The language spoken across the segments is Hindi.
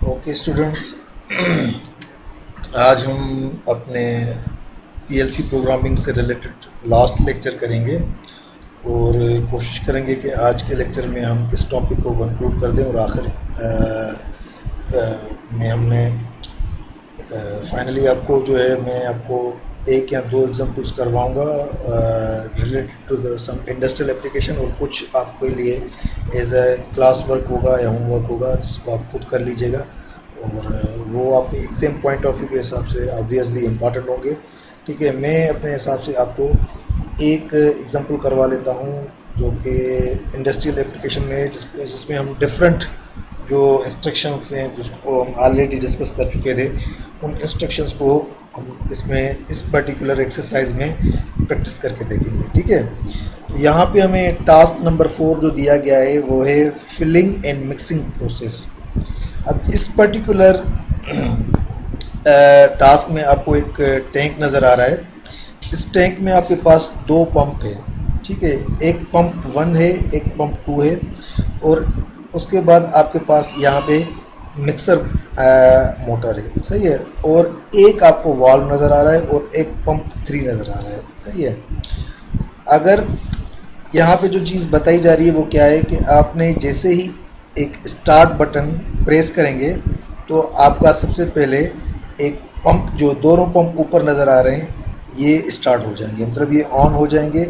ओके स्टूडेंट्स, आज हम अपने पीएलसी प्रोग्रामिंग से रिलेटेड लास्ट लेक्चर करेंगे और कोशिश करेंगे कि आज के लेक्चर में हम इस टॉपिक को कंक्लूड कर दें और आखिर में हमने फाइनली आपको जो है मैं आपको एक या दो एग्जांपल्स करवाऊंगा related to the some industrial application, और कुछ आपके लिए एज ए क्लास वर्क होगा या होमवर्क होगा जिसको आप खुद कर लीजिएगा, और वो आपके एग्जाम पॉइंट ऑफ व्यू के हिसाब से ऑब्वियसली इम्पॉर्टेंट होंगे। ठीक है, मैं अपने हिसाब से आपको एक एग्जांपल करवा लेता हूँ जो कि इंडस्ट्रियल एप्लीकेशन में जिसमें हम डिफरेंट जो इंस्ट्रक्शंस हैं जिसको हम ऑलरेडी डिस्कस कर चुके थे, उन इंस्ट्रक्शंस को हम इसमें इस पर्टिकुलर एक्सरसाइज में प्रैक्टिस करके देखेंगे। ठीक है, तो यहाँ पे हमें टास्क नंबर 4 जो दिया गया है वो है फिलिंग एंड मिक्सिंग प्रोसेस। अब इस पर्टिकुलर टास्क में आपको एक टैंक नज़र आ रहा है। इस टैंक में आपके पास दो पंप है। ठीक है, एक पंप 1 है, एक पंप 2 है, और उसके बाद आपके पास यहाँ पे मिक्सर मोटर है। सही है, और एक आपको वाल्व नज़र आ रहा है और एक पंप 3 नज़र आ रहा है। सही है, अगर यहाँ पे जो चीज़ बताई जा रही है वो क्या है कि आपने जैसे ही एक स्टार्ट बटन प्रेस करेंगे तो आपका सबसे पहले एक पंप, जो दोनों पंप ऊपर नज़र आ रहे हैं, ये स्टार्ट हो जाएंगे, मतलब ये ऑन हो जाएंगे।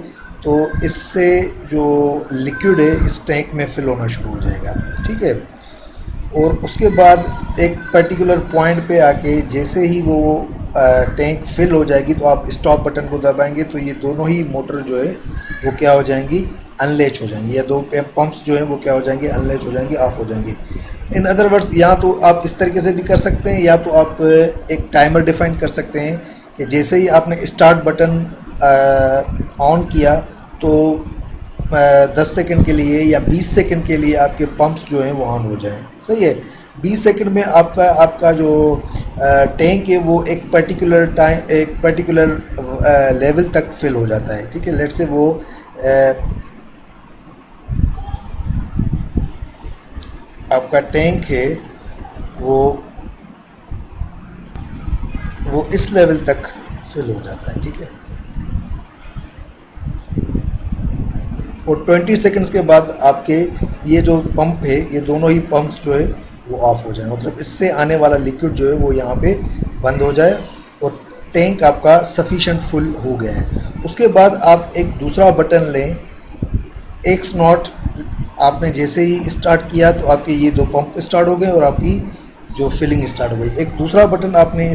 तो इससे जो लिक्विड है इस टैंक में फिल होना शुरू हो जाएगा। ठीक है, और उसके बाद एक पर्टिकुलर पॉइंट पे आके जैसे ही वो टैंक फिल हो जाएगी तो आप स्टॉप बटन को दबाएंगे तो ये दोनों ही मोटर जो है वो क्या हो जाएंगी, अनलेच हो जाएंगी, या दो पंप्स जो हैं वो क्या हो जाएंगे, अनलेच हो जाएंगे, ऑफ हो जाएंगे। इन अदर वर्ड्स, या तो आप इस तरीके से भी कर सकते हैं या तो आप एक टाइमर डिफाइन कर सकते हैं कि जैसे ही आपने स्टार्ट बटन ऑन किया तो 10 सेकंड के लिए या 20 सेकंड के लिए आपके पंप्स जो हैं वो ऑन हो जाएं। सही है, 20 सेकंड में आपका जो टैंक है वो एक पर्टिकुलर लेवल तक फिल हो जाता है। ठीक है, लेट से वो आपका टैंक है वो इस लेवल तक फिल हो जाता है। ठीक है, और 20 सेकंड्स के बाद आपके ये जो पंप है, ये दोनों ही पंप्स जो है वो ऑफ हो जाए, मतलब इससे आने वाला लिक्विड जो है वो यहाँ पे बंद हो जाए और टैंक आपका सफिशेंट फुल हो गया है। उसके बाद आप एक दूसरा बटन लें, एक्स नॉट। आपने जैसे ही स्टार्ट किया तो आपके ये दो पंप स्टार्ट हो गए और आपकी जो फिलिंग स्टार्ट हो गई। एक दूसरा बटन आपने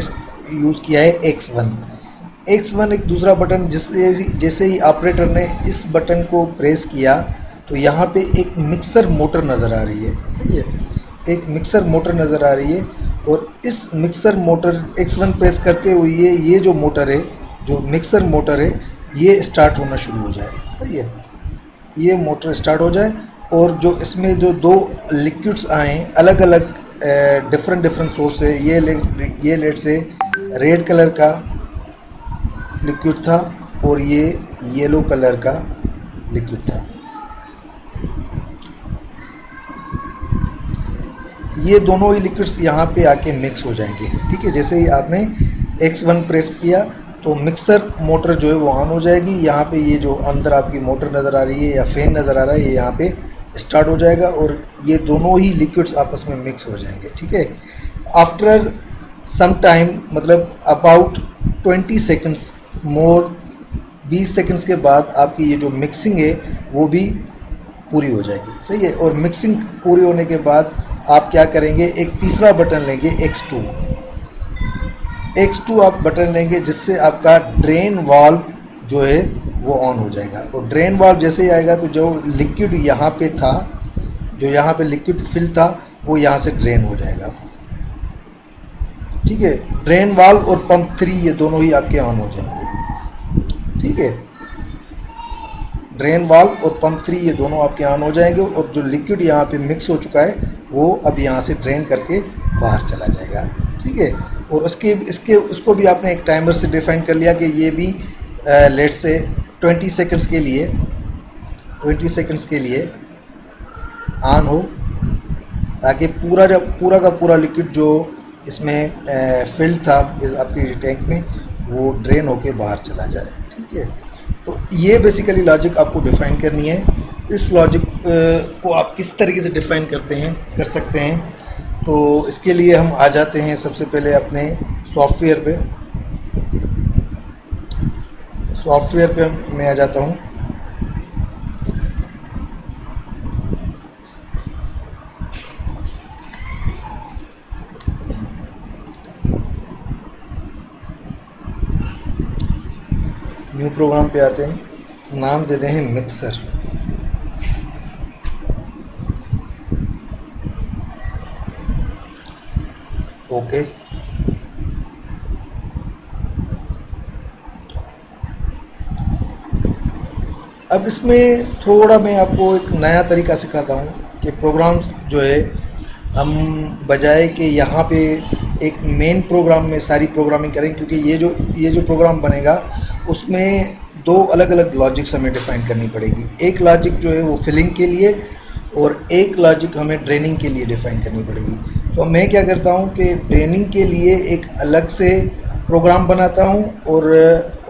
यूज़ किया है X1 एक दूसरा बटन, जैसे ही ऑपरेटर ने इस बटन को प्रेस किया तो यहाँ पे एक मिक्सर मोटर नज़र आ रही है। सही है, एक मिक्सर मोटर नज़र आ रही है, और इस मिक्सर मोटर X1 प्रेस करते हुए ये जो मोटर है, जो मिक्सर मोटर है, ये स्टार्ट होना शुरू हो जाए। सही है, ये मोटर स्टार्ट हो जाए और जो इसमें जो दो लिक्विड्स आए अलग अलग डिफरेंट सोर्स है, ये लेट से रेड कलर का लिक्विड था और ये येलो कलर का लिक्विड था। ये दोनों ही लिक्विड्स यहाँ पे आके मिक्स हो जाएंगे। ठीक है, जैसे ही आपने X1 प्रेस किया तो मिक्सर मोटर जो है वो ऑन हो जाएगी। यहाँ पे ये जो अंदर आपकी मोटर नज़र आ रही है या फैन नज़र आ रहा है, ये यहाँ पे स्टार्ट हो जाएगा और ये दोनों ही लिक्विड्स आपस में मिक्स हो जाएंगे। ठीक है, आफ्टर सम टाइम, मतलब अबाउट 20 सेकंड्स मोर, 20 सेकंड्स के बाद आपकी ये जो मिक्सिंग है वो भी पूरी हो जाएगी। सही है, और मिक्सिंग पूरी होने के बाद आप क्या करेंगे, एक तीसरा बटन लेंगे X2 आप बटन लेंगे, जिससे आपका ड्रेन वाल्व जो है वो ऑन हो जाएगा। और ड्रेन वाल्व जैसे ही आएगा तो जो लिक्विड यहाँ पे था, जो यहाँ पे लिक्विड फिल था, वो यहाँ से ड्रेन हो जाएगा। ठीक है, ड्रेन वाल्व और पंप 3 ये दोनों ही आपके ऑन हो जाएंगे। ठीक है, ड्रेन वाल्व और पंप 3 ये दोनों आपके ऑन हो जाएंगे और जो लिक्विड यहाँ पे मिक्स हो चुका है वो अब यहाँ से ड्रेन करके बाहर चला जाएगा। ठीक है, और उसको भी आपने एक टाइमर से डिफाइन कर लिया कि ये भी लेट से 20 सेकंड्स के लिए ऑन हो ताकि पूरा का पूरा लिक्विड जो इसमें फिल था इस आपकी टैंक में, वो ड्रेन होके बाहर चला जाए। ठीक है, तो ये बेसिकली लॉजिक आपको डिफ़ाइन करनी है। इस लॉजिक को आप किस तरीके से डिफ़ाइन कर सकते हैं, तो इसके लिए हम आ जाते हैं सबसे पहले अपने सॉफ्टवेयर पे। सॉफ्टवेयर पे मैं आ जाता हूँ। न्यू प्रोग्राम पे आते हैं, नाम देते हैं मिक्सर। ओके, अब इसमें थोड़ा मैं आपको एक नया तरीका सिखाता हूँ कि प्रोग्राम्स जो है, हम बजाय कि यहाँ पे एक मेन प्रोग्राम में सारी प्रोग्रामिंग करें, क्योंकि ये जो प्रोग्राम बनेगा उसमें दो अलग अलग लॉजिक्स हमें डिफ़ाइन करनी पड़ेगी। एक लॉजिक जो है वो फिलिंग के लिए, और एक लॉजिक हमें ड्रेनिंग के लिए डिफ़ाइन करनी पड़ेगी। तो मैं क्या करता हूँ कि ड्रेनिंग के लिए एक अलग से प्रोग्राम बनाता हूँ और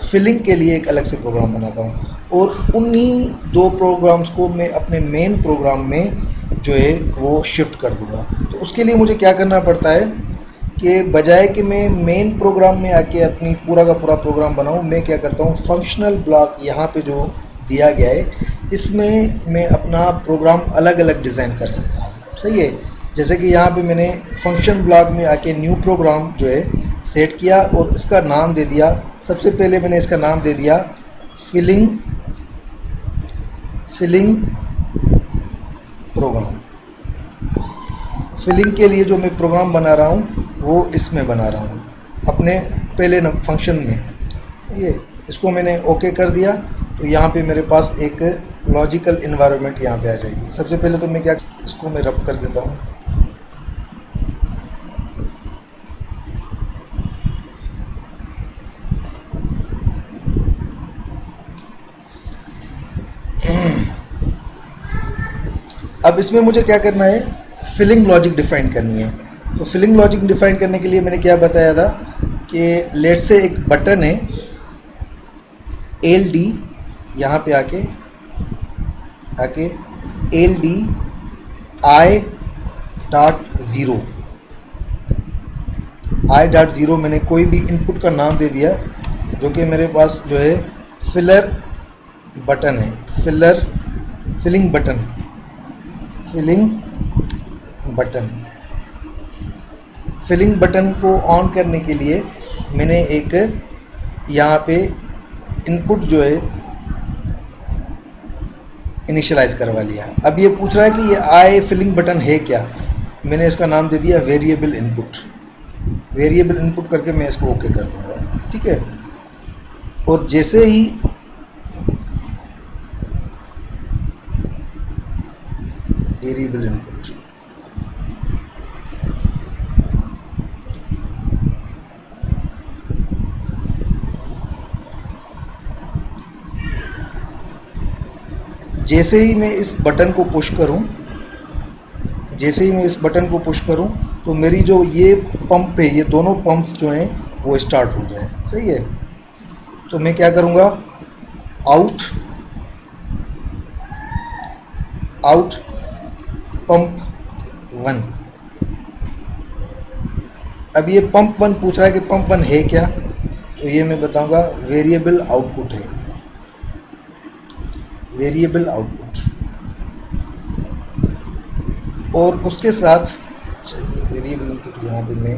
फिलिंग के लिए एक अलग से प्रोग्राम बनाता हूँ, और उन्हीं दो प्रोग्राम्स को मैं अपने मेन प्रोग्राम में जो है वो शिफ्ट कर दूँगा। तो उसके लिए मुझे क्या करना पड़ता है कि बजाय कि मैं मेन प्रोग्राम में आके अपनी पूरा का पूरा प्रोग्राम बनाऊँ, मैं क्या करता हूँ, फंक्शनल ब्लॉक यहाँ पे जो दिया गया है इसमें मैं अपना प्रोग्राम अलग अलग डिज़ाइन कर सकता हूँ। सही है, जैसे कि यहाँ पे मैंने फंक्शन ब्लॉक में आके न्यू प्रोग्राम जो है सेट किया और इसका नाम दे दिया, सबसे पहले मैंने इसका नाम दे दिया फिलिंग प्रोग्राम। फिलिंग के लिए जो मैं प्रोग्राम बना रहा हूँ वो इसमें बना रहा हूँ, अपने पहले फंक्शन में। सही है, इसको मैंने ओके कर दिया, तो यहाँ पे मेरे पास एक लॉजिकल इन्वायरमेंट यहाँ पे आ जाएगी। सबसे पहले तो मैं इसको मैं रब कर देता हूँ। अब इसमें मुझे क्या करना है, फिलिंग लॉजिक डिफ़ाइन करनी है। तो फिलिंग लॉजिक डिफ़ाइन करने के लिए मैंने क्या बताया था कि लेट से एक बटन है एल डी, यहाँ पे आके एल डी I.0 मैंने कोई भी इनपुट का नाम दे दिया, जो कि मेरे पास जो है फिलर बटन है, फिलिंग बटन को ऑन करने के लिए मैंने एक यहाँ पे इनपुट जो है इनिशियलाइज़ करवा लिया। अब ये पूछ रहा है कि ये आई फिलिंग बटन है क्या, मैंने इसका नाम दे दिया वेरिएबल इनपुट करके मैं इसको ओके कर दूँगा। ठीक है, और जैसे ही वेरिएबल इनपुट, जैसे ही मैं इस बटन को पुश करूं, तो मेरी जो ये पंप है, ये दोनों पंप्स जो हैं वो स्टार्ट हो जाए। सही है, तो मैं क्या करूंगा, आउट पंप 1। अब ये पंप 1 पूछ रहा है कि पंप 1 है क्या, तो ये मैं बताऊंगा वेरिएबल आउटपुट है, वेरिएबल आउटपुट। और उसके साथ वेरिएबल इनपुट यहाँ पे मैं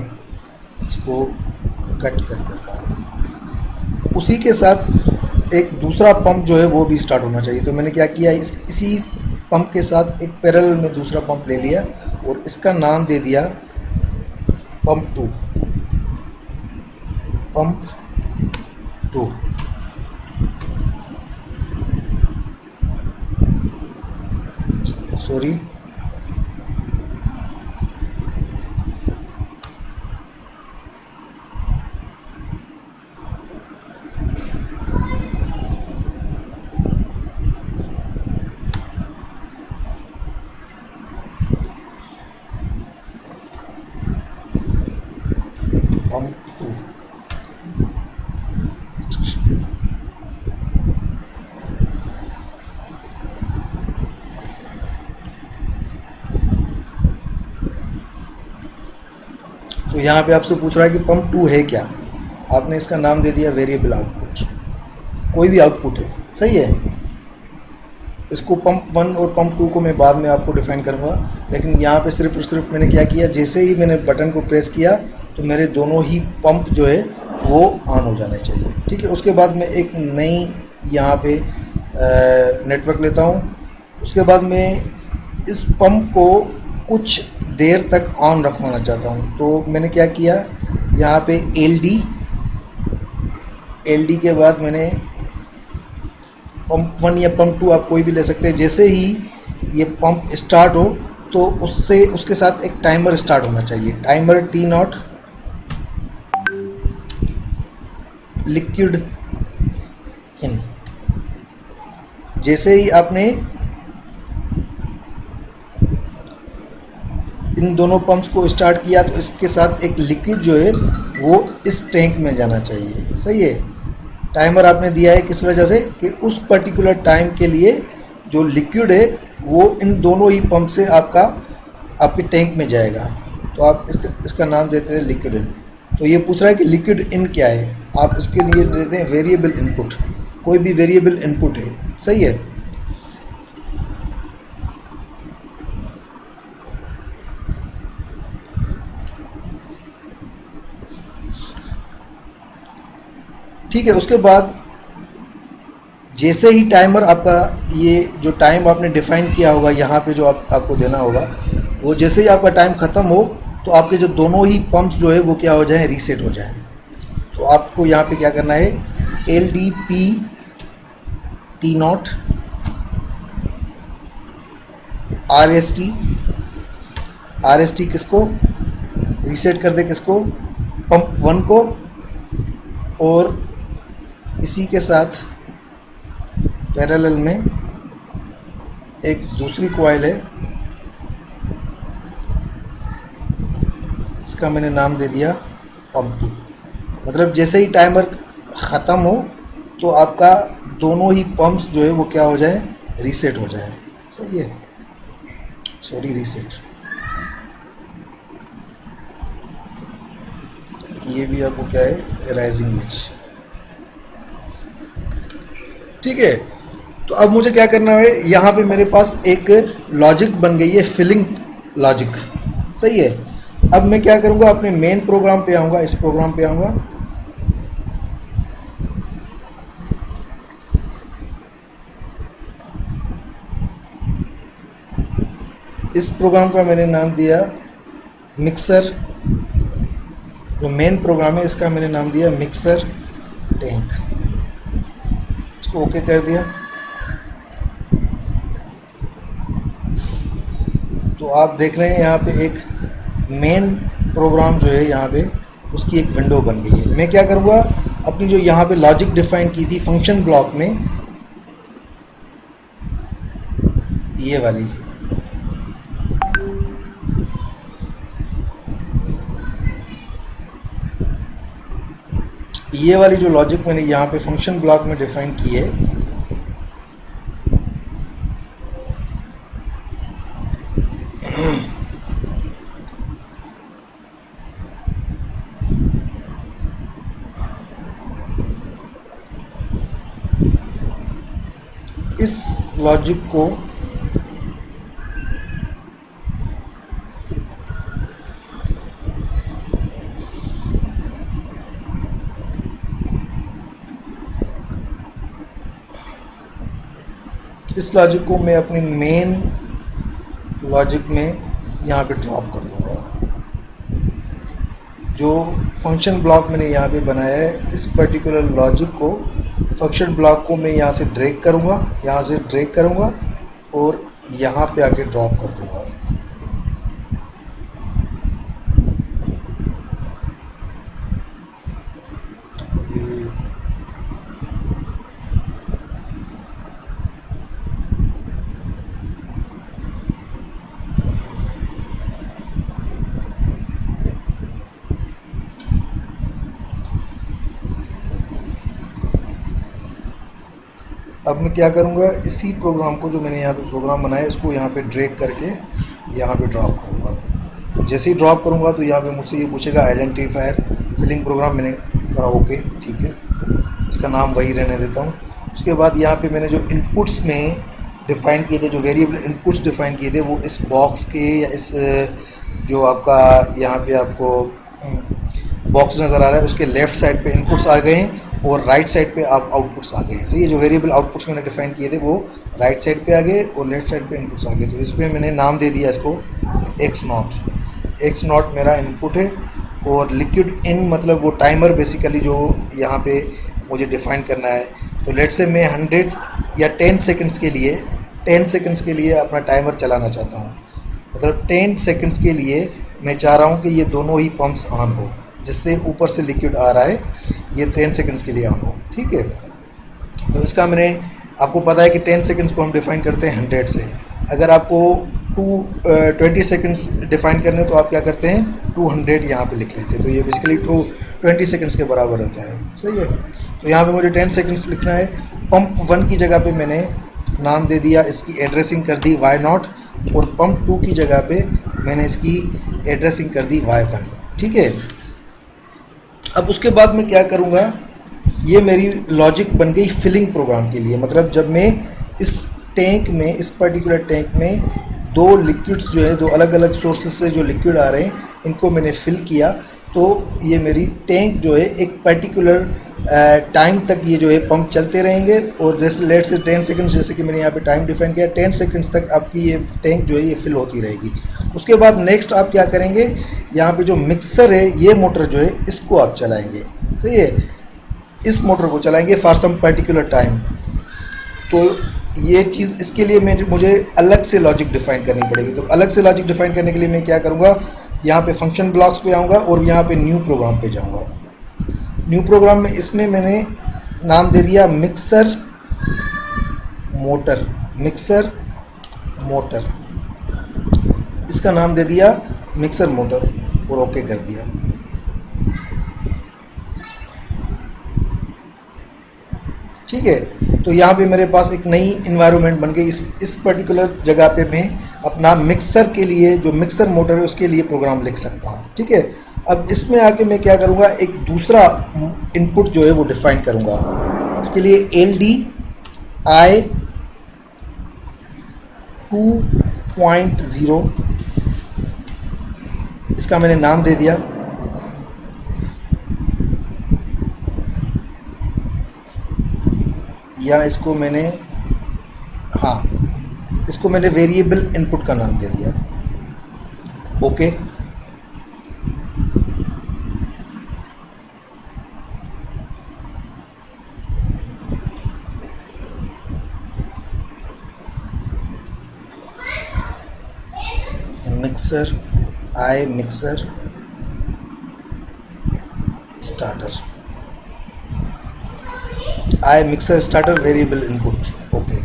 इसको कट कर देता हूँ, उसी के साथ एक दूसरा पंप जो है वो भी स्टार्ट होना चाहिए। तो मैंने क्या किया, इसी पंप के साथ एक पैरेलल में दूसरा पंप ले लिया और इसका नाम दे दिया पंप 2। Sorry, pump 2। तो यहाँ पे आपसे पूछ रहा है कि पंप 2 है क्या। आपने इसका नाम दे दिया वेरिएबल आउटपुट, कोई भी आउटपुट है, सही है। इसको पंप 1 और पंप 2 को मैं बाद में आपको डिफाइन करूँगा, लेकिन यहाँ पे सिर्फ और सिर्फ मैंने क्या किया, जैसे ही मैंने बटन को प्रेस किया तो मेरे दोनों ही पंप जो है वो ऑन हो जाने चाहिए, ठीक है। उसके बाद मैं एक नई यहाँ पे नेटवर्क लेता हूँ। उसके बाद मैं इस पंप को कुछ देर तक ऑन रखवाना चाहता हूँ, तो मैंने क्या किया, यहाँ पे एल डी के बाद मैंने पंप 1 या पंप 2 आप कोई भी ले सकते हैं। जैसे ही ये पंप स्टार्ट हो तो उसके साथ एक टाइमर स्टार्ट होना चाहिए, टाइमर T0 लिक्विड इन। जैसे ही आपने इन दोनों पंप्स को स्टार्ट किया तो इसके साथ एक लिक्विड जो है वो इस टैंक में जाना चाहिए, सही है। टाइमर आपने दिया है किस वजह से, कि उस पर्टिकुलर टाइम के लिए जो लिक्विड है वो इन दोनों ही पंप से आपके टैंक में जाएगा। तो आप इसका नाम देते हैं लिक्विड इन। तो ये पूछ रहा है कि लिक्विड इन क्या है, आप इसके लिए देते हैं वेरिएबल इनपुट, कोई भी वेरिएबल इनपुट है, सही है। ठीक है। उसके बाद जैसे ही टाइमर आपका, ये जो टाइम आपने डिफाइन किया होगा यहाँ पे जो आपको देना होगा, वो जैसे ही आपका टाइम ख़त्म हो तो आपके जो दोनों ही पंप्स जो है वो क्या हो जाएं, रीसेट हो जाएं। तो आपको यहाँ पे क्या करना है, LDP T0 RST किसको रीसेट कर दे, किसको, पंप 1 को। और इसी के साथ पैरेलल में एक दूसरी कॉइल है, इसका मैंने नाम दे दिया पंप 2। मतलब जैसे ही टाइमर ख़त्म हो तो आपका दोनों ही पंप्स जो है वो क्या हो जाए, रीसेट हो जाए, सही है। सॉरी, रीसेट, ये भी आपको क्या है, राइजिंग एज, ठीक है। तो अब मुझे क्या करना है, यहाँ पे मेरे पास एक लॉजिक बन गई है, फिलिंग लॉजिक, सही है। अब मैं क्या करूँगा, अपने मेन प्रोग्राम पे आऊँगा, इस प्रोग्राम पे आऊँगा। इस प्रोग्राम का मैंने नाम दिया मिक्सर। जो मेन प्रोग्राम है इसका मैंने नाम दिया मिक्सर टैंक। इसको ओके कर दिया। तो आप देख रहे हैं यहाँ पे एक मेन प्रोग्राम जो है यहाँ पे उसकी एक विंडो बन गई है। मैं क्या करूँगा, अपनी जो यहाँ पे लॉजिक डिफाइन की थी फंक्शन ब्लॉक में, ये वाली, जो लॉजिक मैंने यहाँ पे फंक्शन ब्लॉक में डिफाइन की है, इस लॉजिक को मैं अपनी मेन लॉजिक में यहाँ पे ड्रॉप कर दूँगा। जो फंक्शन ब्लॉक मैंने यहाँ पे बनाया है, इस पर्टिकुलर लॉजिक को, फंक्शन ब्लॉक को मैं यहाँ से ड्रैग करूँगा, और यहाँ पे आके ड्रॉप कर दूँगा। अब मैं क्या करूँगा, इसी प्रोग्राम को जो मैंने यहाँ पे प्रोग्राम बनाया है इसको यहाँ पे ड्रैग करके यहाँ पे ड्रॉप करूँगा। तो जैसे ही ड्रॉप करूँगा तो यहाँ पे मुझसे ये पूछेगा आइडेंटिफायर फिलिंग प्रोग्राम। मैंने कहा ओके ठीक है, इसका नाम वही रहने देता हूँ। उसके बाद यहाँ पे मैंने जो इनपुट्स में डिफ़ाइन किए थे, जो वेरिएबल इनपुट्स डिफ़ाइन किए थे, वो इस बॉक्स के या इस जो आपका यहाँ पे आपको बॉक्स नज़र आ रहा है उसके लेफ़्ट साइड पे इनपुट्स आ गए हैं और राइट साइड पे आप आउटपुट्स आ गए हैं। सही है, जो वेरिएबल आउटपुट्स मैंने डिफ़ाइन किए थे वो राइट साइड पे आ गए और लेफ़्ट साइड पे इनपुट्स आ गए। तो इस पर मैंने नाम दे दिया इसको एक्स नॉट मेरा इनपुट है। और लिक्विड इन मतलब वो टाइमर बेसिकली जो यहाँ पे मुझे डिफ़ाइन करना है। तो लेट्स से मैं 100 या 10 सेकंड्स के लिए अपना टाइमर चलाना चाहता हूँ। मतलब 10 सेकंड्स के लिए मैं चाह रहा हूँ कि ये दोनों ही पंप्स ऑन हो, जिससे ऊपर से लिक्विड आ रहा है ये 10 सेकंड्स के लिए ऑन हो। ठीक है, तो इसका मैंने आपको पता है कि 10 सेकंड्स को हम डिफ़ाइन करते हैं 100 से। अगर आपको 20 सेकंड्स डिफ़ाइन करने तो आप क्या करते हैं 200 यहाँ पे लिख लेते हैं। तो ये बेसिकली 20 सेकंड्स के बराबर रहता है। सही है, तो यहाँ पे मुझे 10 सेकंड्स लिखना है। पंप 1 की जगह पे मैंने नाम दे दिया, इसकी एड्रेसिंग कर दी Y0 और पंप 2 की जगह पे मैंने इसकी एड्रेसिंग कर दी Y1। ठीक है, अब उसके बाद मैं क्या करूँगा, ये मेरी लॉजिक बन गई फिलिंग प्रोग्राम के लिए। मतलब जब मैं इस टैंक में, इस पर्टिकुलर टैंक में दो लिक्विड्स जो है, दो अलग अलग सोर्सेज से जो लिक्विड आ रहे हैं इनको मैंने फिल किया, तो ये मेरी टैंक जो है एक पर्टिकुलर टाइम तक ये जो है पंप चलते रहेंगे। और जैसे लेट से 10 सेकंड्स, जैसे कि मैंने यहाँ पे टाइम डिफाइन किया, 10 सेकंड्स तक आपकी ये टैंक जो है ये फिल होती रहेगी। उसके बाद नेक्स्ट आप क्या करेंगे, यहाँ पे जो मिक्सर है ये मोटर जो है इसको आप चलाएंगे। सही है, इस मोटर को चलाएंगे फॉर सम पर्टिकुलर टाइम। तो ये चीज़, इसके लिए मुझे अलग से लॉजिक डिफाइन करनी पड़ेगी। तो अलग से लॉजिक डिफाइन करने के लिए मैं क्या करूँगा, यहाँ पे फंक्शन ब्लॉक्स पे आऊँगा और यहाँ पे न्यू प्रोग्राम पे जाऊँगा। न्यू प्रोग्राम में इसमें मैंने नाम दे दिया मिक्सर मोटर। इसका नाम दे दिया मिक्सर मोटर और ओके कर दिया। ठीक है, तो यहाँ पे मेरे पास एक नई इन्वायरमेंट बन गई। इस पर्टिकुलर जगह पे मैं अपना मिक्सर के लिए, जो मिक्सर मोटर है उसके लिए प्रोग्राम लिख सकता हूँ। ठीक है, अब इसमें आके मैं क्या करूँगा, एक दूसरा इनपुट जो है वो डिफाइन करूँगा। इसके लिए LDI 2.0 इसका मैंने नाम दे दिया। या इसको मैंने वेरिएबल इनपुट का नाम दे दिया। Okay, mixer starter variable input. Okay,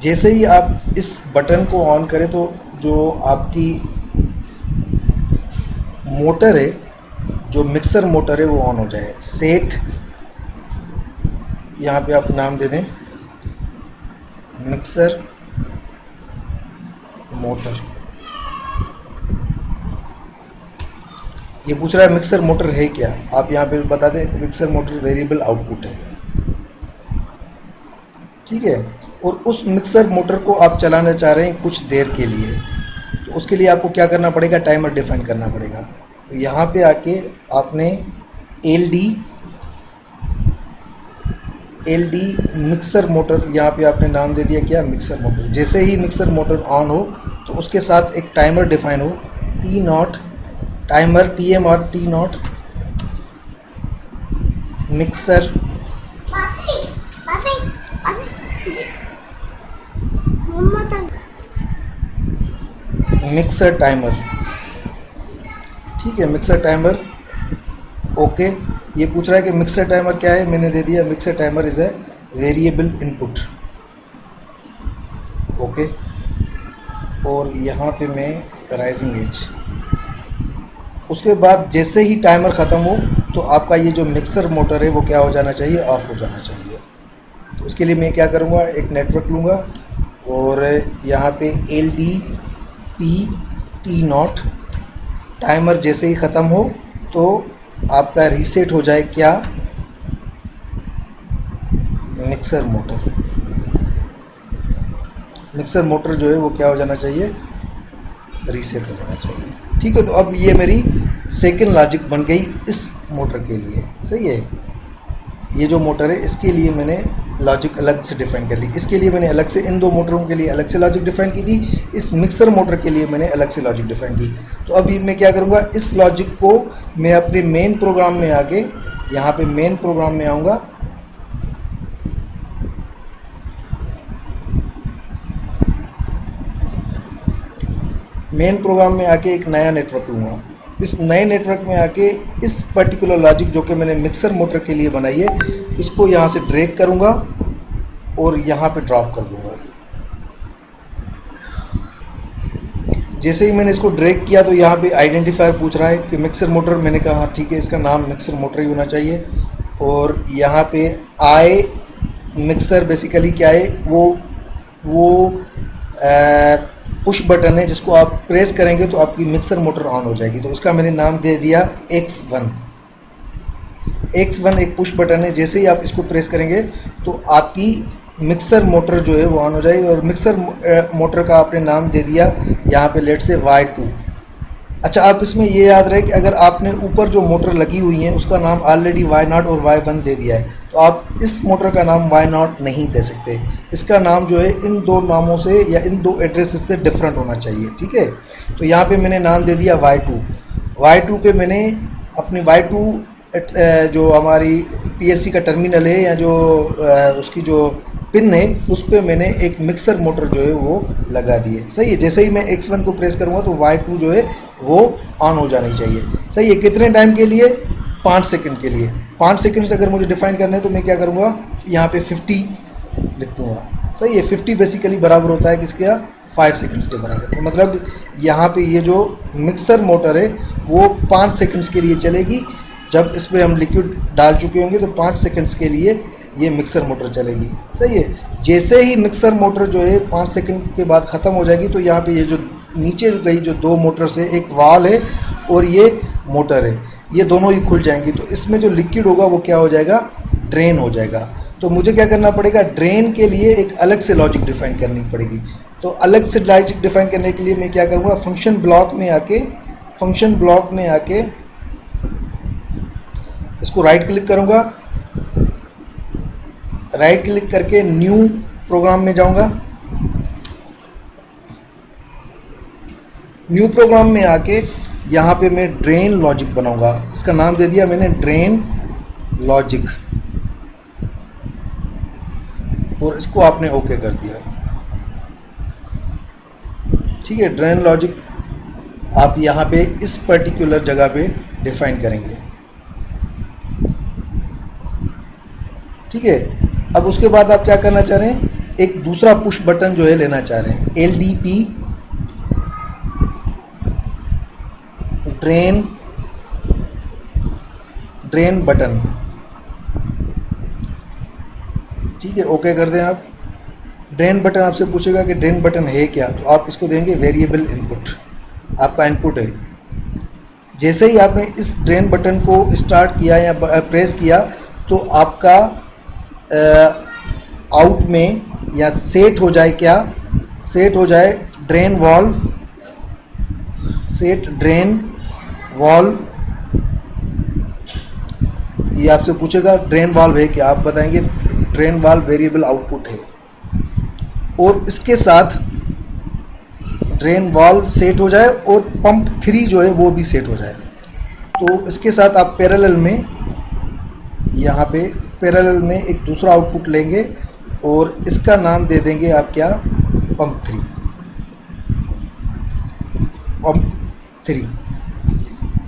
जैसे ही आप इस बटन को ऑन करें तो जो आपकी मोटर है, जो मिक्सर मोटर है वो ऑन हो जाए। सेट, यहाँ पे आप नाम दे दें मिक्सर मोटर। ये पूछ रहा है मिक्सर मोटर है क्या, आप यहाँ पे बता दें मिक्सर मोटर वेरिएबल आउटपुट है। ठीक है, और उस मिक्सर मोटर को आप चलाना चाह रहे हैं कुछ देर के लिए, तो उसके लिए आपको क्या करना पड़ेगा, टाइमर डिफाइन करना पड़ेगा। तो यहाँ पे आके आपने LD मिक्सर मोटर, यहाँ पे आपने नाम दे दिया क्या, मिक्सर मोटर। जैसे ही मिक्सर मोटर ऑन हो तो उसके साथ एक टाइमर डिफाइन हो, T0 timer, TMR T0 mixer timer. ठीक है, मिक्सर टाइमर। ओके, ये पूछ रहा है कि मिक्सर टाइमर क्या है, मैंने दे दिया mixer timer is a variable input. Okay, और यहाँ पे मैं राइजिंग एज उसके बाद जैसे ही टाइमर ख़त्म हो तो आपका ये जो मिक्सर मोटर है वो क्या हो जाना चाहिए, ऑफ हो जाना चाहिए। तो इसके लिए मैं क्या करूँगा, एक नेटवर्क लूँगा और यहाँ पे LDPT0 टाइमर जैसे ही ख़त्म हो तो आपका रीसेट हो जाए क्या, मिक्सर मोटर। मिक्सर मोटर जो है वो क्या हो जाना चाहिए, रीसेट हो जाना चाहिए। ठीक है, तो अब ये मेरी सेकंड लॉजिक बन गई इस मोटर के लिए। सही है, ये जो मोटर है इसके लिए मैंने लॉजिक अलग से डिफाइन कर ली। इसके लिए मैंने अलग से, इन दो मोटरों के लिए अलग से लॉजिक डिफाइन की थी, इस मिक्सर मोटर के लिए मैंने अलग से लॉजिक डिफाइन की। तो अभी मैं क्या करूँगा, इस लॉजिक को मैं अपने मेन प्रोग्राम में आके, यहाँ पे मेन प्रोग्राम में आऊँगा, मेन प्रोग्राम में आके एक नया नेटवर्क लूँगा। इस नए नेटवर्क में आके इस पर्टिकुलर लॉजिक जो कि मैंने मिक्सर मोटर के लिए बनाई है, इसको यहाँ से ड्रैग करूँगा और यहाँ पे ड्रॉप कर दूँगा। जैसे ही मैंने इसको ड्रैग किया तो यहाँ पे आइडेंटिफायर पूछ रहा है कि मिक्सर मोटर। मैंने कहा हाँ ठीक है, इसका नाम मिक्सर मोटर ही होना चाहिए। और यहाँ पे आई मिक्सर बेसिकली क्या है, वो पुश बटन है जिसको आप प्रेस करेंगे तो आपकी मिक्सर मोटर ऑन हो जाएगी। तो उसका मैंने नाम दे दिया X1। X1 एक पुश बटन है, जैसे ही आप इसको प्रेस करेंगे तो आपकी मिक्सर मोटर जो है वो ऑन हो जाएगी। और मिक्सर मोटर का आपने नाम दे दिया यहाँ पे लेट से Y2। अच्छा, आप इसमें ये याद रहे कि अगर आपने ऊपर जो मोटर लगी हुई है उसका नाम ऑलरेडी Y0 और Y1 दे दिया है तो आप इस मोटर का नाम Y0 नहीं दे सकते। इसका नाम जो है इन दो नामों से या इन दो एड्रेसेस से डिफरेंट होना चाहिए। ठीक है, तो यहाँ पे मैंने नाम दे दिया Y2। Y2 पे मैंने अपनी Y2 जो हमारी PLC का टर्मिनल है या जो उसकी जो पिन है उस पर मैंने एक मिक्सर मोटर जो है वो लगा दी है। सही है, जैसे ही मैं X1 को प्रेस करूँगा तो Y2 जो है वो ऑन हो जानी चाहिए। सही है, कितने टाइम के लिए, 5 सेकंड के लिए। 5 सेकंड से अगर मुझे डिफाइन करना है तो मैं क्या करूँगा, यहाँ पे 50 लिख दूँगा। सही है, 50 बेसिकली बराबर होता है किसके, 5 सेकंड्स के बराबर। तो मतलब यहाँ पे ये जो मिक्सर मोटर है वो 5 सेकंड्स के लिए चलेगी। जब इस पर हम लिक्विड डाल चुके होंगे तो 5 सेकंड्स के लिए ये मिक्सर मोटर चलेगी। सही है, जैसे ही मिक्सर मोटर जो है 5 सेकंड के बाद ख़त्म हो जाएगी तो यहाँ पे ये जो नीचे गई जो दो मोटर्स है, एक वाल है और ये मोटर है, ये दोनों ही खुल जाएंगी। तो इसमें जो लिक्विड होगा वो क्या हो जाएगा, ड्रेन हो जाएगा। तो मुझे क्या करना पड़ेगा, ड्रेन के लिए एक अलग से लॉजिक डिफाइन करनी पड़ेगी। तो अलग से लॉजिक डिफाइन करने के लिए मैं क्या करूँगा, फंक्शन ब्लॉक में आके इसको राइट क्लिक करूँगा। राइट क्लिक करके न्यू प्रोग्राम में जाऊँगा। न्यू प्रोग्राम में आके यहाँ पे मैं ड्रेन लॉजिक बनाऊँगा। इसका नाम दे दिया मैंने ड्रेन लॉजिक और इसको आपने ओके कर दिया। ठीक है, ड्रेन लॉजिक आप यहाँ पे इस पर्टिकुलर जगह पे डिफाइन करेंगे। ठीक है, अब उसके बाद आप क्या करना चाह रहे हैं, एक दूसरा पुश बटन जो है लेना चाह रहे हैं, LDP ड्रेन बटन। ठीक है, ओके कर दें आप। ड्रेन बटन आपसे पूछेगा कि ड्रेन बटन है क्या, तो आप इसको देंगे वेरिएबल इनपुट, आपका इनपुट है। जैसे ही आपने इस ड्रेन बटन को स्टार्ट किया या प्रेस किया तो आपका आउट में या सेट हो जाए क्या, सेट हो जाए drain valve, set drain valve. ये आपसे पूछेगा ड्रेन वाल्व है क्या, आप बताएंगे ड्रेन वाल्व वेरिएबल आउटपुट है। और इसके साथ ड्रेन वाल्व सेट हो जाए और पंप 3 जो है वो भी सेट हो जाए। तो इसके साथ आप पैरेलल में, यहाँ पे पैरेलल में एक दूसरा आउटपुट लेंगे और इसका नाम दे देंगे आप क्या, पंप 3।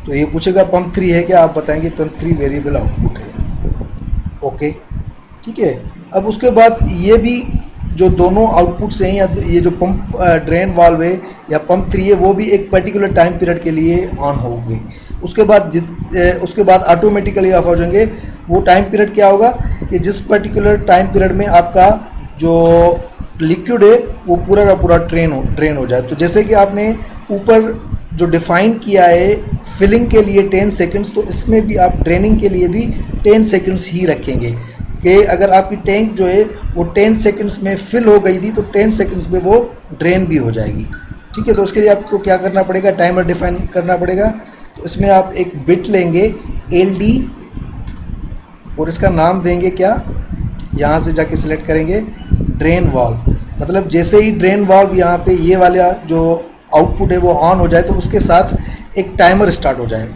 तो ये पूछेगा पंप 3 है क्या, आप बताएंगे पंप 3 वेरिएबल आउटपुट है। ओके, ठीक है। अब उसके बाद ये भी जो दोनों आउटपुट्स हैं या ये जो पंप ड्रेन वाल्व है या पंप 3 है वो भी एक पर्टिकुलर टाइम पीरियड के लिए ऑन होंगे। उसके बाद ऑटोमेटिकली ऑफ हो जाएंगे। वो टाइम पीरियड क्या होगा कि जिस पर्टिकुलर टाइम पीरियड में आपका जो लिक्विड है वो पूरा का पूरा ड्रेन हो जाए। तो जैसे कि आपने ऊपर जो डिफाइन किया है फिलिंग के लिए 10 सेकंड्स, तो इसमें भी आप ड्रेनिंग के लिए भी 10 सेकंड्स ही रखेंगे कि अगर आपकी टैंक जो है वो 10 सेकंड्स में फिल हो गई थी तो 10 सेकंड्स में वो ड्रेन भी हो जाएगी। ठीक है, तो उसके लिए आपको क्या करना पड़ेगा, टाइमर डिफाइन करना पड़ेगा। तो इसमें आप एक बिट लेंगे LD और इसका नाम देंगे क्या, यहाँ से जाके सिलेक्ट करेंगे ड्रेन वाल्व। मतलब जैसे ही ड्रेन वाल्व यहाँ पे ये वाला जो आउटपुट है वो ऑन हो जाए तो उसके साथ एक टाइमर स्टार्ट हो जाए।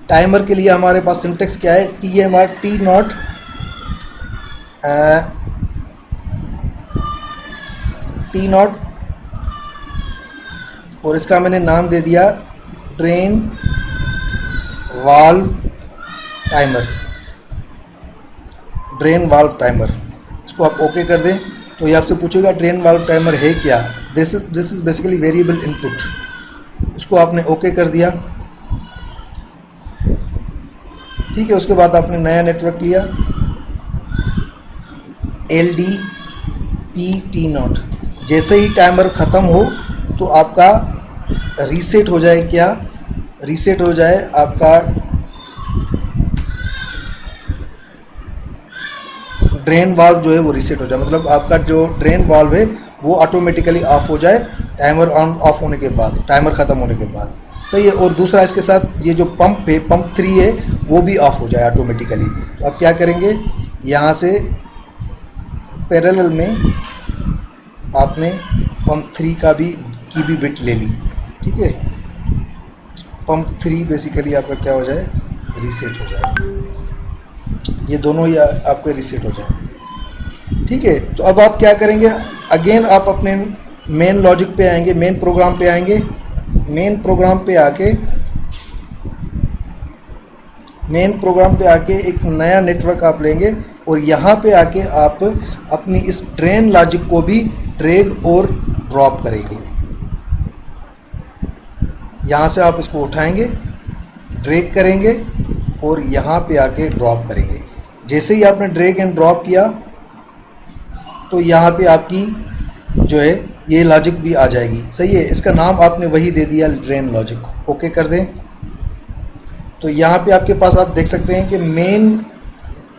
टाइमर के लिए हमारे पास सिंटेक्स क्या है, TMR T0 T0 और इसका मैंने नाम दे दिया drain valve timer, drain valve timer. इसको आप ओके कर दें तो ये आपसे पूछेगा ड्रेन वाल्व टाइमर है क्या। This is basically variable input. इसको आपने ओके कर दिया। ठीक है, उसके बाद आपने नया नेटवर्क लिया LDPT0। जैसे ही टाइमर ख़त्म हो तो आपका रीसेट हो जाए, क्या रीसेट हो जाए आपका ड्रेन वाल्व जो है वो रीसेट हो जाए। मतलब आपका जो ड्रेन वाल्व है वो ऑटोमेटिकली ऑफ हो जाए टाइमर ऑन ऑफ होने के बाद, टाइमर ख़त्म होने के बाद। सही है। और दूसरा इसके साथ ये जो पंप है, पंप 3 है, वो भी ऑफ हो जाए ऑटोमेटिकली। तो अब क्या करेंगे, यहाँ से पैरेलल में आपने पंप 3 की भी बिट ले ली। ठीक है, पंप 3 बेसिकली आपका क्या हो जाए, रीसेट हो जाए। ये दोनों ही आपके रीसेट हो जाए। ठीक है, तो अब आप क्या करेंगे, अगेन आप अपने मेन लॉजिक पे आएंगे, मेन प्रोग्राम पे आएंगे। मेन प्रोग्राम पे आके एक नया नेटवर्क आप लेंगे और यहाँ पे आके आप अपनी इस ड्रेन लॉजिक को भी ड्रैग और ड्रॉप करेंगे। यहाँ से आप इसको उठाएंगे, ड्रैग करेंगे और यहाँ पे आके ड्रॉप करेंगे। जैसे ही आपने ड्रैग एंड ड्रॉप किया तो यहाँ पे आपकी जो है ये लॉजिक भी आ जाएगी। सही है, इसका नाम आपने वही दे दिया ड्रेन लॉजिक। ओके कर दें तो यहाँ पे आपके पास आप देख सकते हैं कि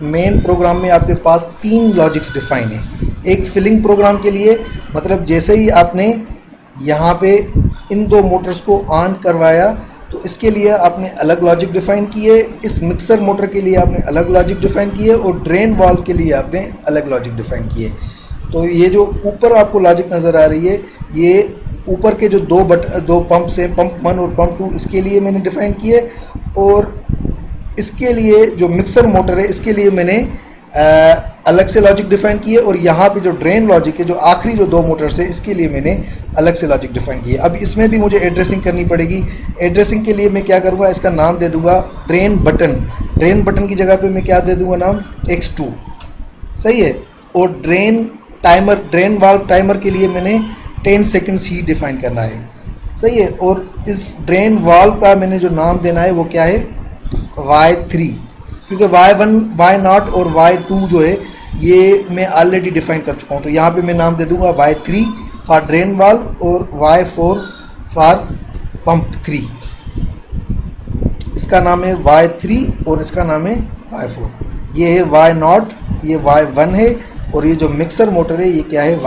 मेन प्रोग्राम में आपके पास 3 लॉजिक्स डिफाइन है। एक फिलिंग प्रोग्राम के लिए, मतलब जैसे ही आपने यहाँ पे इन 2 मोटर्स को ऑन करवाया तो इसके लिए आपने अलग लॉजिक डिफाइन किए, इस मिक्सर मोटर के लिए आपने अलग लॉजिक डिफाइन किए और ड्रेन वाल्व के लिए आपने अलग लॉजिक डिफाइन किए। तो ये जो ऊपर आपको लॉजिक नज़र आ रही है, ये ऊपर के जो 2 पंप्स हैं, पंप 1 और पंप 2, इसके लिए मैंने डिफाइन किए। और इसके लिए जो मिक्सर मोटर है इसके लिए मैंने अलग से लॉजिक डिफाइन किए। और यहाँ पे जो ड्रेन लॉजिक है, जो आखिरी जो 2 मोटर्स है, इसके लिए मैंने अलग से लॉजिक डिफाइन किए। अब इसमें भी मुझे एड्रेसिंग करनी पड़ेगी। एड्रेसिंग के लिए मैं क्या करूँगा, इसका नाम दे दूँगा ड्रेन बटन। ड्रेन बटन की जगह पे मैं क्या दे दूँगा, नाम X2। सही है। और ड्रेन वाल्व टाइमर के लिए मैंने 10 सेकंड्स ही डिफाइन करना है। सही है। और इस ड्रेन वाल्व का मैंने जो नाम देना है वो क्या है, Y3, क्योंकि Y1, Y0 और Y2 जो है ये मैं ऑलरेडी डिफाइन कर चुका हूँ। तो यहाँ पे मैं नाम दे दूँगा Y3 फॉर ड्रेन वाल्व और Y4 फॉर पंप 3। इसका नाम है Y3 और इसका नाम है Y4। ये है Y0, ये Y1 है और ये जो मिक्सर मोटर है ये क्या है,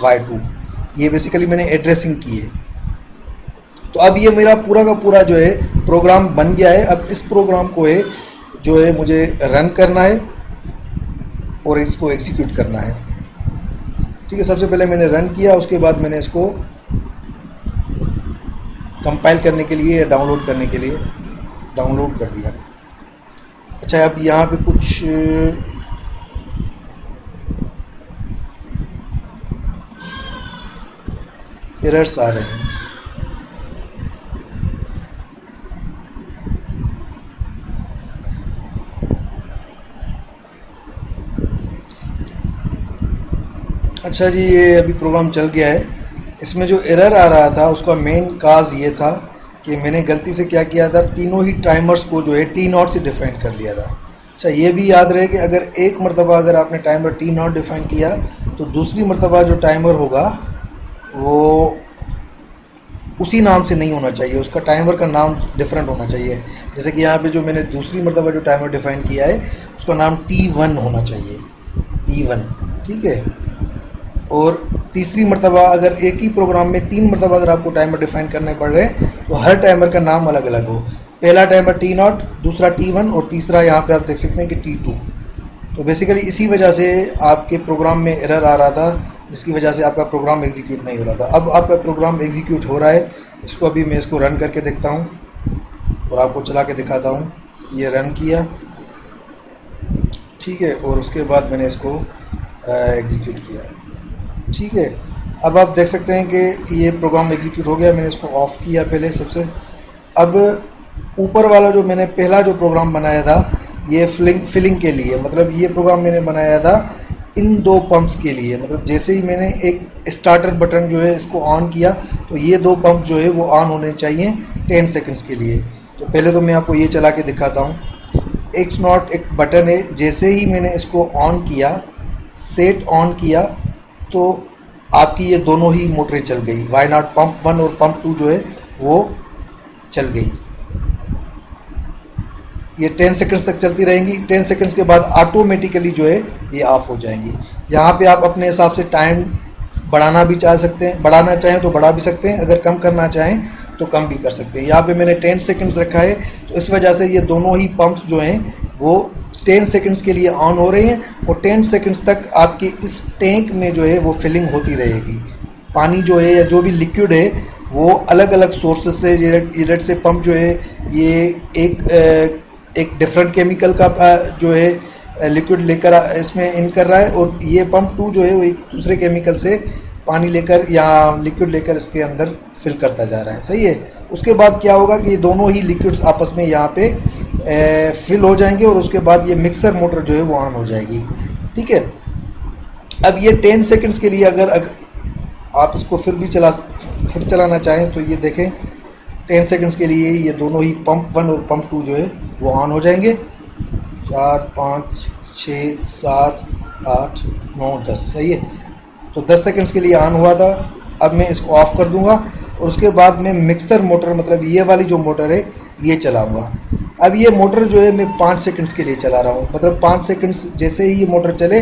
Y2। ये बेसिकली मैंने एड्रेसिंग की है। तो अब ये मेरा पूरा का पूरा जो है प्रोग्राम बन गया है। अब इस प्रोग्राम को है जो है मुझे रन करना है और इसको एग्जीक्यूट करना है। ठीक है, सबसे पहले मैंने रन किया, उसके बाद मैंने इसको कंपाइल करने के लिए या डाउनलोड करने के लिए डाउनलोड कर दिया। अच्छा, अब यहाँ पे कुछ एरर्स आ रहे हैं। अच्छा जी, ये अभी प्रोग्राम चल गया है। इसमें जो एरर आ रहा था उसका मेन काज ये था कि मैंने गलती से क्या किया था, तीनों ही टाइमर्स को जो है टी नॉट से डिफाइन कर लिया था। अच्छा, ये भी याद रहे कि अगर एक मरतबा अगर आपने टाइमर टी नॉट डिफाइन किया तो दूसरी मरतबा जो टाइमर होगा वो उसी नाम से नहीं होना चाहिए, उसका टाइमर का नाम डिफरेंट होना चाहिए। जैसे कि यहाँ पे जो मैंने दूसरी मरतबा जो टाइमर डिफ़ाइन किया है उसका नाम T1 होना चाहिए, T1, ठीक है। और तीसरी मरतबा अगर एक ही प्रोग्राम में 3 मरतबा अगर आपको टाइमर डिफ़ाइन करने पड़ रहे हैं तो हर टाइमर का नाम अलग अलग हो। पहला टाइमर T0, दूसरा T1 और तीसरा यहाँ पे आप देख सकते हैं कि T2। तो बेसिकली इसी वजह से आपके प्रोग्राम में एरर आ रहा था, जिसकी वजह से आपका प्रोग्राम एग्जीक्यूट नहीं हो रहा था। अब आपका प्रोग्राम एग्जीक्यूट हो रहा है। इसको अभी मैं इसको रन करके देखता हूँ और आपको चला के दिखाता हूँ। ये रन किया, ठीक है, और उसके बाद मैंने इसको एग्जीक्यूट किया, ठीक है। अब आप देख सकते हैं कि ये प्रोग्राम एग्जीक्यूट हो गया। मैंने इसको ऑफ़ किया पहले सबसे। अब ऊपर वाला जो मैंने पहला जो प्रोग्राम बनाया था ये फिलिंग के लिए, मतलब ये प्रोग्राम मैंने बनाया था इन 2 पंप्स के लिए। मतलब जैसे ही मैंने एक स्टार्टर बटन जो है इसको ऑन किया तो ये 2 पंप जो है वो ऑन होने चाहिए 10 सेकंड्स के लिए। तो पहले तो मैं आपको ये चला के दिखाता हूँ। X0 एक बटन है, जैसे ही मैंने इसको ऑन किया, सेट ऑन किया, तो आपकी ये दोनों ही मोटरें चल गई। Y0 पंप 1 और पंप 2 जो है वो चल गई। ये 10 सेकंड्स तक चलती रहेंगी। 10 सेकंड्स के बाद ऑटोमेटिकली जो है ये ऑफ़ हो जाएंगी। यहाँ पे आप अपने हिसाब से टाइम बढ़ाना भी चाह सकते हैं, बढ़ाना चाहें तो बढ़ा भी सकते हैं, अगर कम करना चाहें तो कम भी कर सकते हैं। यहाँ पे मैंने 10 सेकंड्स रखा है, तो इस वजह से ये दोनों ही पंप्स जो हैं वो 10 सेकंड्स के लिए ऑन हो रहे हैं और 10 सेकंड्स तक आपके इस टैंक में जो है वो फिलिंग होती रहेगी। पानी जो है या जो भी लिक्विड है वो अलग अलग सोर्सेज से, ये से पंप जो है ये एक डिफरेंट केमिकल का जो है लिक्विड लेकर इसमें इन कर रहा है, और ये पंप 2 जो है वो एक दूसरे केमिकल से पानी लेकर या लिक्विड लेकर इसके अंदर फिल करता जा रहा है, सही है। उसके बाद क्या होगा कि ये दोनों ही लिक्विड्स आपस में यहाँ पे फिल हो जाएंगे और उसके बाद ये मिक्सर मोटर जो है वो ऑन हो जाएगी, ठीक है। अब ये 10 सेकंड्स के लिए अगर आप इसको फिर चलाना चाहें तो ये देखें 10 सेकंड्स के लिए ये दोनों ही पंप 1 और पंप 2 जो है वो ऑन हो जाएंगे। 4, 5, 6, 7, 8, 9, 10, सही है। तो 10 सेकंड्स के लिए ऑन हुआ था। अब मैं इसको ऑफ़ कर दूंगा और उसके बाद मैं मिक्सर मोटर, मतलब ये वाली जो मोटर है ये चलाऊंगा। अब ये मोटर जो है मैं 5 सेकंड्स के लिए चला रहा हूँ, मतलब 5 सेकंड्स जैसे ही ये मोटर चले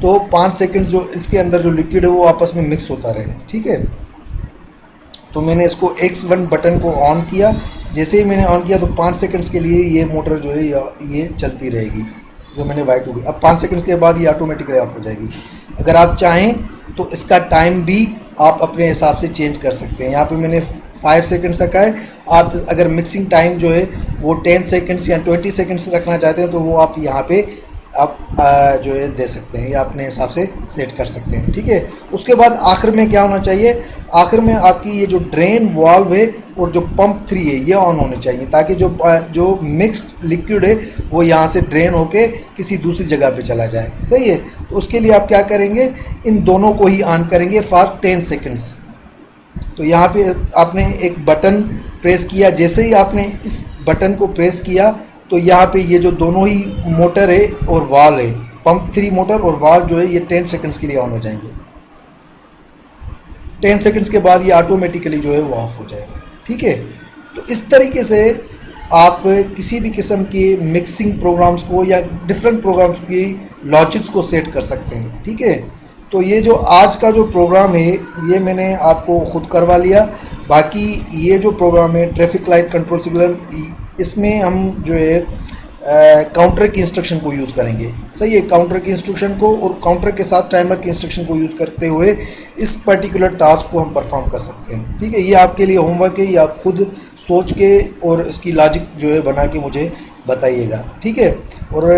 तो 5 सेकंड्स जो इसके अंदर जो लिक्विड है वो आपस में मिक्स होता रहे, ठीक है। तो मैंने इसको X1 बटन को ऑन किया। जैसे ही मैंने ऑन किया तो 5 सेकंड्स के लिए ये मोटर जो है ये चलती रहेगी, जो मैंने Y2 भी। अब 5 सेकंड्स के बाद ये ऑटोमेटिकली ऑफ हो जाएगी। अगर आप चाहें तो इसका टाइम भी आप अपने हिसाब से चेंज कर सकते हैं। यहाँ पे मैंने 5 सेकंड्स रखा है। आप अगर मिक्सिंग टाइम जो है वो 10 सेकंड्स या 20 सेकंड्स रखना चाहते हैं तो वो आप यहाँ पे आप जो है दे सकते हैं या अपने हिसाब से सेट कर सकते हैं, ठीक है। उसके बाद आखिर में क्या होना चाहिए, आखिर में आपकी ये जो ड्रेन वाल्व है और जो पंप 3 है ये ऑन होने चाहिए, ताकि जो मिक्स्ड लिक्विड है वो यहाँ से ड्रेन होके किसी दूसरी जगह पे चला जाए, सही है। तो उसके लिए आप क्या करेंगे, इन दोनों को ही ऑन करेंगे फॉर 10 सेकंड्स। तो यहाँ पे आपने एक बटन प्रेस किया, जैसे ही आपने इस बटन को प्रेस किया तो यहाँ पे ये जो दोनों ही मोटर है और वाल्व है, पंप 3 मोटर और वाल्व जो है ये 10 सेकंड्स के लिए ऑन हो जाएंगे। 10 सेकंड्स के बाद ये ऑटोमेटिकली जो है वो ऑफ हो जाएगा, ठीक है। तो इस तरीके से आप किसी भी किस्म के मिक्सिंग प्रोग्राम्स को या डिफरेंट प्रोग्राम्स की लॉजिक्स को सेट कर सकते हैं, ठीक है। तो ये जो आज का जो प्रोग्राम है ये मैंने आपको ख़ुद करवा लिया। बाकी ये जो प्रोग्राम है ट्रैफिक लाइट कंट्रोल सिग्नल, इसमें हम जो है काउंटर की इंस्ट्रक्शन को यूज़ करेंगे, सही है। काउंटर की इंस्ट्रक्शन को और काउंटर के साथ टाइमर की इंस्ट्रक्शन को यूज़ करते हुए इस पर्टिकुलर टास्क को हम परफॉर्म कर सकते हैं, ठीक है। ये आपके लिए होमवर्क है, ये आप खुद सोच के और इसकी लॉजिक जो है बना के मुझे बताइएगा, ठीक है। और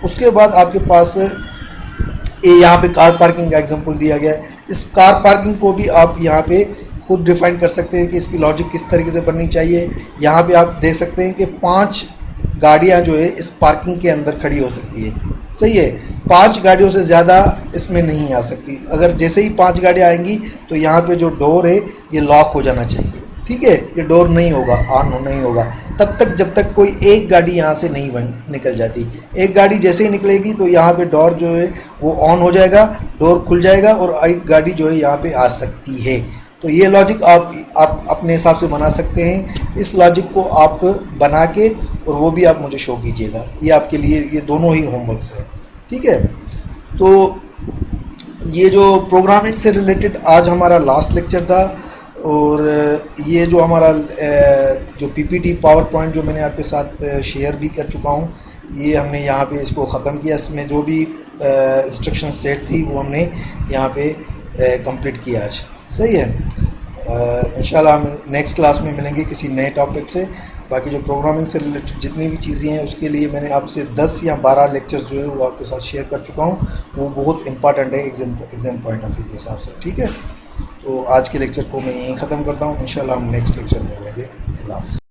उसके बाद आपके पास ये यहाँ पे कार पार्किंग का एग्जांपल दिया गया है। इस कार पार्किंग को भी आप यहाँ पे खुद डिफाइन कर सकते हैं कि इसकी लॉजिक किस तरीके से बननी चाहिए। यहाँ पे आप देख सकते हैं कि 5 गाड़ियाँ जो है इस पार्किंग के अंदर खड़ी हो सकती है, सही है। 5 गाड़ियों से ज़्यादा इसमें नहीं आ सकती। अगर जैसे ही 5 गाड़ियाँ आएंगी तो यहाँ पे जो डोर है ये लॉक हो जाना चाहिए, ठीक है, ये डोर नहीं होगा, ऑन नहीं होगा तब तक जब तक कोई एक गाड़ी यहाँ से नहीं निकल जाती। एक गाड़ी जैसे ही निकलेगी तो यहाँ पे डोर जो है वो ऑन हो जाएगा, डोर खुल जाएगा और एक गाड़ी जो है यहाँ पे आ सकती है। तो ये लॉजिक आप अपने हिसाब से बना सकते हैं। इस लॉजिक को आप बना के और वो भी आप मुझे शो कीजिएगा। ये आपके लिए ये दोनों ही होमवर्क्स हैं, ठीक है। तो ये जो प्रोग्रामिंग से रिलेटेड आज हमारा लास्ट लेक्चर था, और ये जो हमारा जो पीपीटी पावर पॉइंट जो मैंने आपके साथ शेयर भी कर चुका हूँ, ये हमने यहाँ पे इसको ख़त्म किया। इसमें जो भी इंस्ट्रक्शन सेट थी वो हमने यहाँ पे कंप्लीट किया आज। सही है। इंशाल्लाह हम नेक्स्ट क्लास में मिलेंगे किसी नए टॉपिक से। बाकी जो प्रोग्रामिंग से रिलेटेड जितनी भी चीज़ें हैं उसके लिए मैंने आपसे 10 या 12 लेक्चर्स जो है वो आपके साथ शेयर कर चुका हूँ। वो बहुत इंपॉर्टेंट है एग्ज़ाम पॉइंट ऑफ व्यू के हिसाब से, ठीक है। तो आज के लेक्चर को मैं यहीं ख़त्म करता हूँ। इंशाल्लाह हम नेक्स्ट लेक्चर में मिलेंगे। अल्लाह हाफ़िज़।